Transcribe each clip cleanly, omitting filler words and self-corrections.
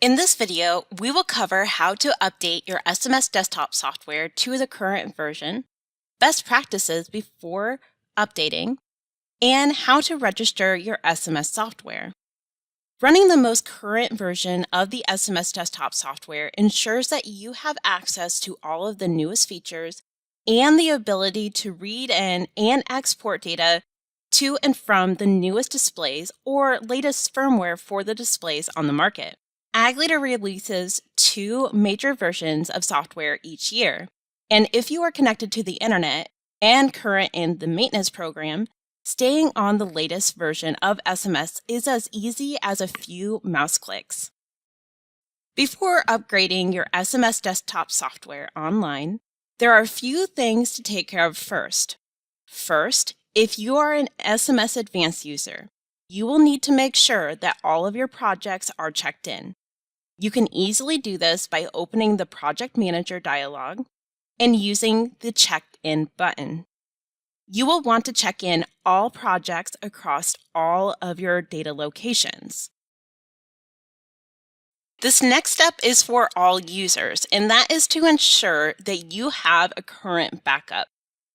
In this video, we will cover how to update your SMS Desktop software to the current version, best practices before updating, and how to register your SMS software. Running the most current version of the SMS Desktop software ensures that you have access to all of the newest features and the ability to read in and export data to and from the newest displays or latest firmware for the displays on the market. Ag Leader releases 2 major versions of software each year, and if you are connected to the internet and current in the maintenance program, staying on the latest version of SMS is as easy as a few mouse clicks. Before upgrading your SMS Desktop software online, there are a few things to take care of first. First, if you are an SMS Advanced user, you will need to make sure that all of your projects are checked in. You can easily do this by opening the Project Manager dialog and using the Checked In button. You will want to check in all projects across all of your data locations. This next step is for all users, and that is to ensure that you have a current backup.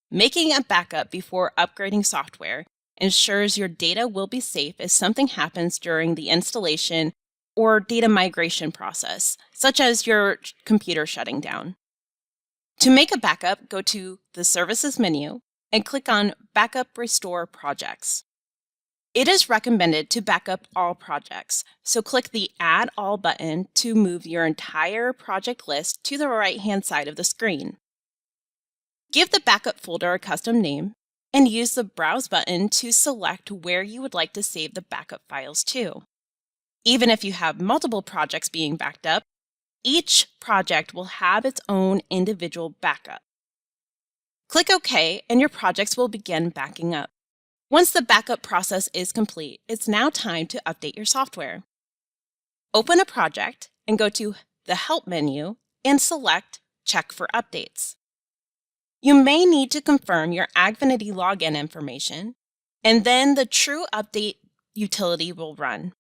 Making a backup before upgrading software ensures your data will be safe if something happens during the installation or data migration process, such as your computer shutting down. To make a backup, go to the Services menu and click on Backup Restore Projects. It is recommended to backup all projects, so click the Add All button to move your entire project list to the right-hand side of the screen. Give the backup folder a custom name and use the Browse button to select where you would like to save the backup files to. Even if you have multiple projects being backed up, each project will have its own individual backup. Click OK and your projects will begin backing up. Once the backup process is complete, it's now time to update your software. Open a project and go to the Help menu and select Check for Updates. You may need to confirm your Agfinity login information, and then the True Update utility will run.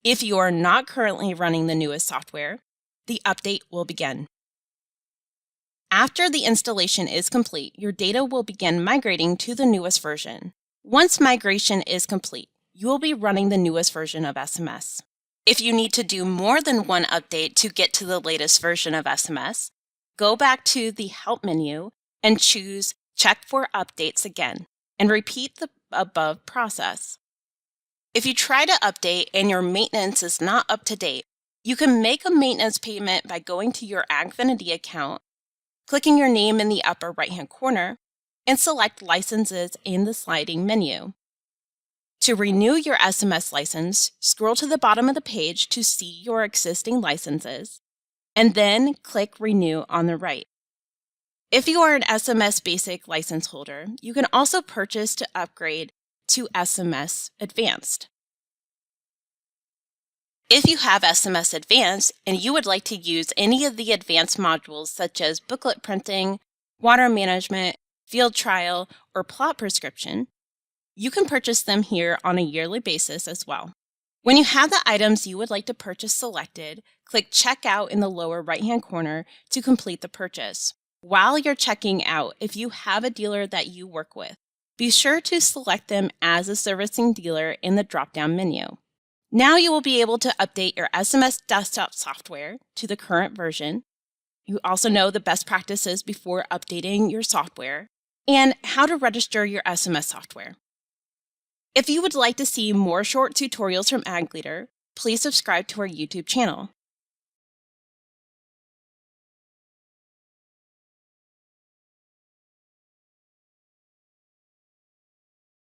If you are not currently running the newest software, the update will begin. After the installation is complete, your data will begin migrating to the newest version. Once migration is complete, you will be running the newest version of SMS. If you need to do more than one update to get to the latest version of SMS, go back to the Help menu and choose Check for Updates again, and repeat the above process. If you try to update and your maintenance is not up to date, you can make a maintenance payment by going to your Agfinity account, clicking your name in the upper right-hand corner, and select Licenses in the sliding menu. To renew your SMS license, scroll to the bottom of the page to see your existing licenses, and then click Renew on the right. If you are an SMS Basic license holder, you can also purchase to upgrade to SMS Advanced. If you have SMS Advanced and you would like to use any of the advanced modules such as booklet printing, water management, field trial, or plot prescription, you can purchase them here on a yearly basis as well. When you have the items you would like to purchase selected, click Checkout in the lower right-hand corner to complete the purchase. While you're checking out, if you have a dealer that you work with, be sure to select them as a servicing dealer in the drop-down menu. Now you will be able to update your SMS Desktop software to the current version. You also know the best practices before updating your software and how to register your SMS software. If you would like to see more short tutorials from Ag Leader, please subscribe to our YouTube channel.